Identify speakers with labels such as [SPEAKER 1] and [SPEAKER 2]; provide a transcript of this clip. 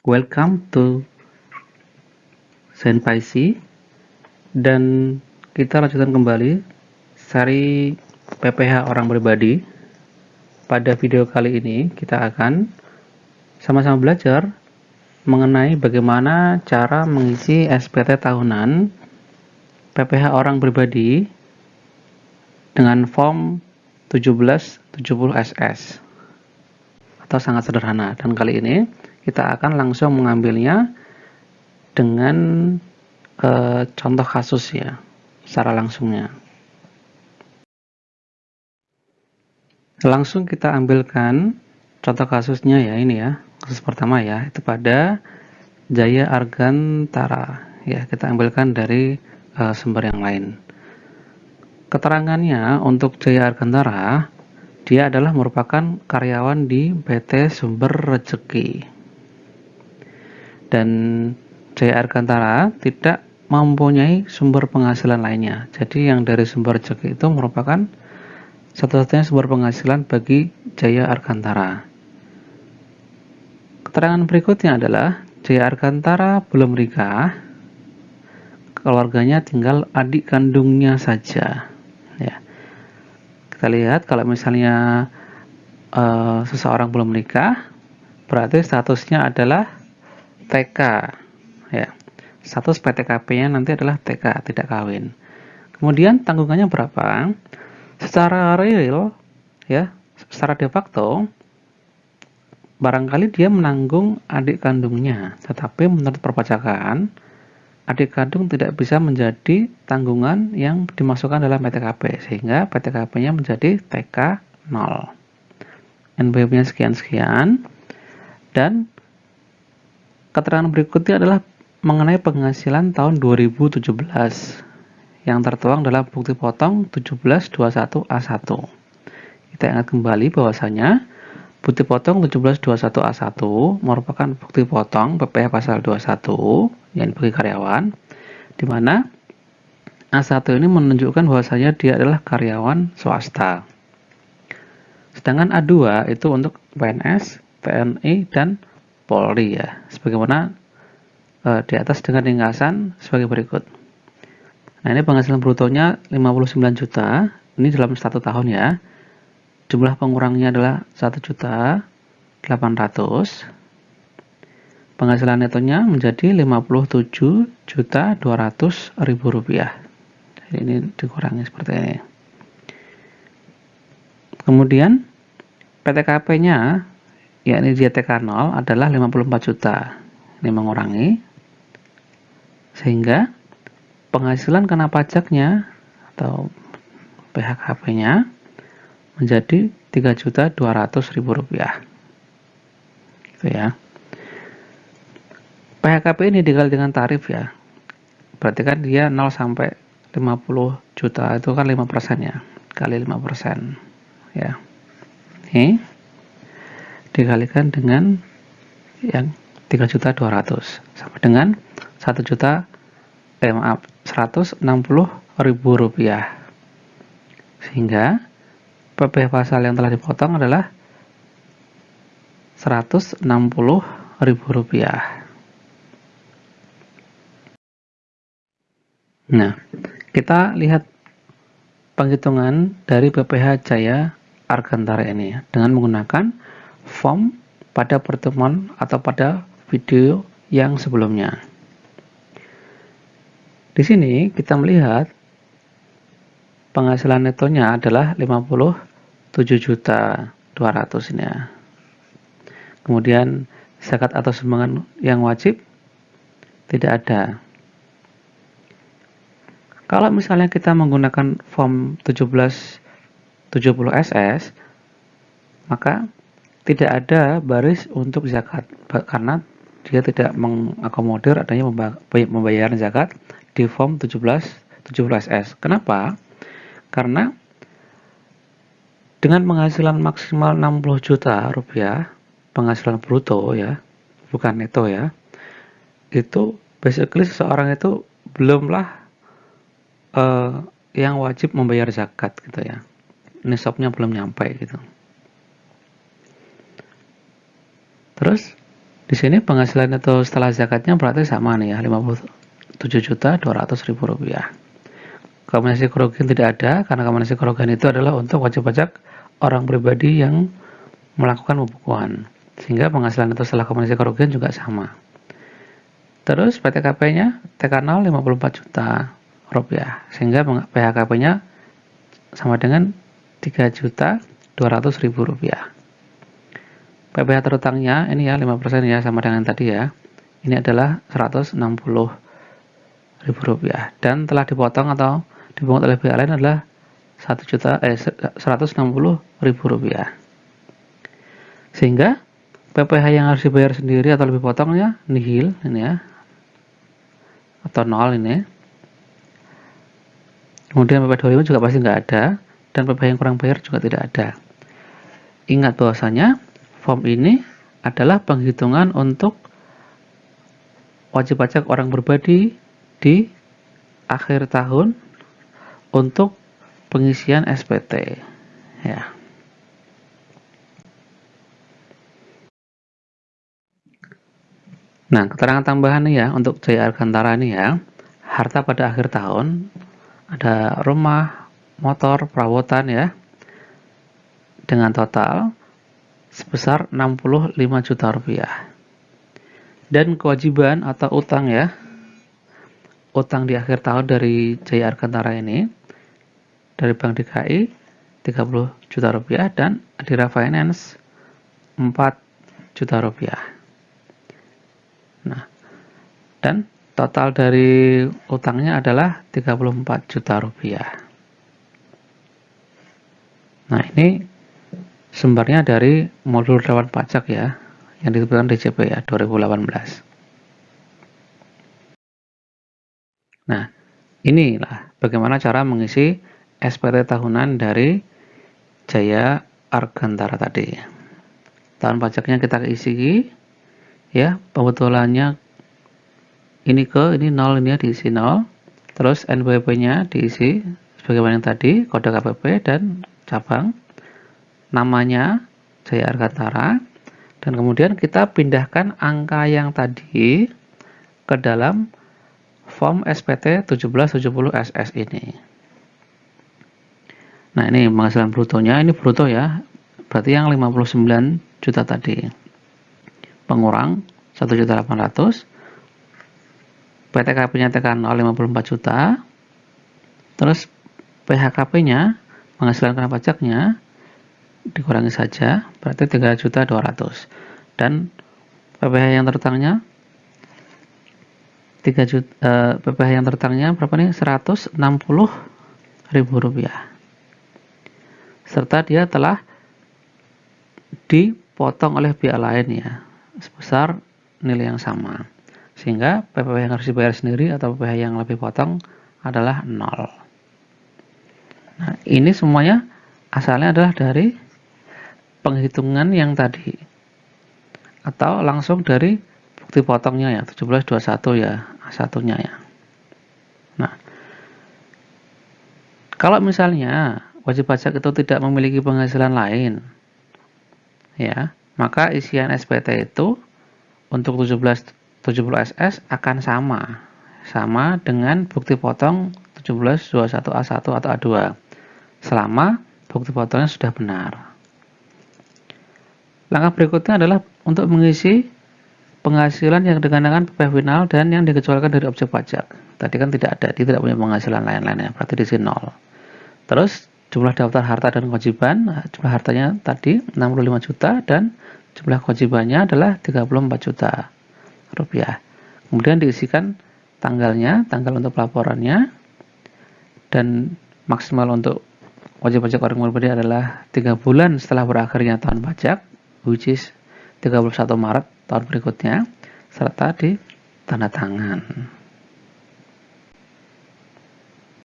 [SPEAKER 1] Welcome to Zenpaisi, dan kita lanjutkan kembali seri PPH orang pribadi. Pada video kali ini kita akan sama-sama belajar mengenai bagaimana cara mengisi SPT tahunan PPH orang pribadi dengan form 1770 SS atau sangat sederhana. Dan kali ini kita akan langsung mengambilnya dengan contoh kasus ya, secara langsungnya. Langsung kita ambilkan contoh kasusnya ya, ini ya, kasus pertama ya, itu pada Jaya Argantara ya, kita ambilkan dari sumber yang lain. Keterangannya untuk Jaya Argantara, dia adalah merupakan karyawan di PT Sumber Rejeki. Dan Jaya Argantara tidak mempunyai sumber penghasilan lainnya. Jadi yang dari Sumber Rejeki itu merupakan satu-satunya sumber penghasilan bagi Jaya Argantara. Keterangan berikutnya adalah Jaya Argantara belum menikah, keluarganya tinggal adik kandungnya saja. Ya. Kita lihat kalau misalnya seseorang belum menikah, berarti statusnya adalah TK. Ya. Status PTKP-nya nanti adalah TK, tidak kawin. Kemudian tanggungannya berapa? Secara real, ya, secara de facto, barangkali dia menanggung adik kandungnya, tetapi menurut perpajakan, adik kandung tidak bisa menjadi tanggungan yang dimasukkan dalam PTKP, sehingga PTKP-nya menjadi TK 0. NPWP-nya sekian-sekian, dan keterangan berikutnya adalah mengenai penghasilan tahun 2017 yang tertuang dalam bukti potong 1721A1. Kita ingat kembali bahwasanya bukti potong 1721A1 merupakan bukti potong PPh pasal 21 yang bagi karyawan, di mana A1 ini menunjukkan bahwasanya dia adalah karyawan swasta. Sedangkan A2 itu untuk PNS, TNI, dan Polri ya, sebagaimana di atas dengan ringkasan sebagai berikut. Nah, ini penghasilan brutonya 59 juta, ini dalam 1 tahun ya. Jumlah pengurangnya adalah 1.800.000. Penghasilan netonya menjadi 57.200.000 rupiah. Jadi ini dikurangi seperti ini. Kemudian PTKP-nya, yakni dia TK 0 adalah 54 juta. Ini mengurangi, sehingga penghasilan kena pajaknya atau PHKP-nya menjadi 3.200.000 rupiah. Gitu ya. PHKP ini dikali dengan tarif ya. Berarti kan dia 0 sampai 50 juta itu kan 5% ya. Kali 5%. Ya. Ini dikalikan dengan yang 3.200.000 sama dengan 160.000 rupiah. Sehingga PPh pasal yang telah dipotong adalah 160.000 rupiah. Nah, kita lihat penghitungan dari PPh Jaya Argantara ini dengan menggunakan form pada pertemuan atau pada video yang sebelumnya. Di sini kita melihat penghasilan netonya adalah 57.200.000 ini ya. Kemudian zakat atau sumbangan yang wajib tidak ada. Kalau misalnya kita menggunakan form 1770 SS, maka tidak ada baris untuk zakat karena dia tidak mengakomodir adanya pembayaran zakat di form 1770 SS. Kenapa? Karena dengan penghasilan maksimal 60 juta rupiah, penghasilan bruto ya, bukan neto ya, itu basically seseorang itu belumlah yang wajib membayar zakat gitu ya. Nisabnya belum nyampe gitu. Terus Di sini penghasilan itu setelah zakatnya berarti sama nih ya, Rp57.200.000. Kompensasi kerugian tidak ada, karena kompensasi kerugian itu adalah untuk wajib pajak orang pribadi yang melakukan pembukuan. Sehingga penghasilan itu setelah kompensasi kerugian juga sama. Terus PTKP-nya TK0 54 juta rupiah, sehingga PHKP-nya sama dengan 3.200.000 rupiah. PPh terutangnya ini ya 5% ya, sama dengan tadi ya. Ini adalah 160.000 rupiah, dan telah dipotong atau dipungut oleh pihak lain adalah 160.000 rupiah. Sehingga PPh yang harus dibayar sendiri atau lebih potongnya nihil ini ya, atau nol ini. Kemudian PP 25 juga pasti nggak ada, dan PPh yang kurang bayar juga tidak ada. Ingat bahwasanya form ini adalah penghitungan untuk wajib pajak orang pribadi di akhir tahun untuk pengisian SPT ya. Nah, keterangan tambahan nih ya untuk Jaya Argantara nih ya. Harta pada akhir tahun ada rumah, motor, perabotan ya, dengan total sebesar 65 juta rupiah. Dan kewajiban atau utang ya, utang di akhir tahun dari Jaya Argantara ini dari Bank DKI 30 juta rupiah dan Adira Finance 4 juta rupiah. Nah, dan total dari utangnya adalah 34 juta rupiah. Nah, ini sumbernya dari modul rawan pajak ya, yang diterbitkan DJP ya 2018. Nah, inilah bagaimana cara mengisi SPT tahunan dari Jaya Argantara tadi. Tahun pajaknya kita isi ya, pembetulannya ini 0, ini ya diisi 0. Terus NPWP-nya diisi sebagaimana yang tadi, kode KPP dan cabang, namanya Jaya Argantara, dan kemudian kita pindahkan angka yang tadi ke dalam form SPT 1770 SS ini. Nah, ini penghasilan brutonya, ini bruto ya, berarti yang 59 juta tadi pengurang 1.800.000, PTKP-nya TK0 54 juta, terus PHKP-nya penghasilan kena pajaknya dikurangi saja, berarti 3.200.000, dan PPh yang terutangnya PPh yang terutangnya berapa nih? 160.000 rupiah, serta dia telah dipotong oleh pihak lain ya sebesar nilai yang sama, sehingga PPh yang harus dibayar sendiri atau PPh yang lebih potong adalah 0. Nah, ini semuanya asalnya adalah dari penghitungan yang tadi atau langsung dari bukti potongnya ya, 1721 ya, A1-nya ya. Nah, kalau misalnya wajib pajak itu tidak memiliki penghasilan lain ya, maka isian SPT itu untuk 70 SS akan sama dengan bukti potong 1721 A1 atau A2 selama bukti potongnya sudah benar. Langkah berikutnya adalah untuk mengisi penghasilan yang dikenakan PPh final dan yang dikecualikan dari objek pajak. Tadi kan tidak ada, dia tidak punya penghasilan lain-lainnya, berarti di sini 0. Terus jumlah daftar harta dan kewajiban, jumlah hartanya tadi 65 juta dan jumlah kewajibannya adalah 34 juta rupiah. Kemudian diisikan tanggalnya, tanggal untuk pelaporannya, dan maksimal untuk wajib pajak orang pribadi adalah 3 bulan setelah berakhirnya tahun pajak, which is 31 Maret tahun berikutnya, serta di tanda tangan.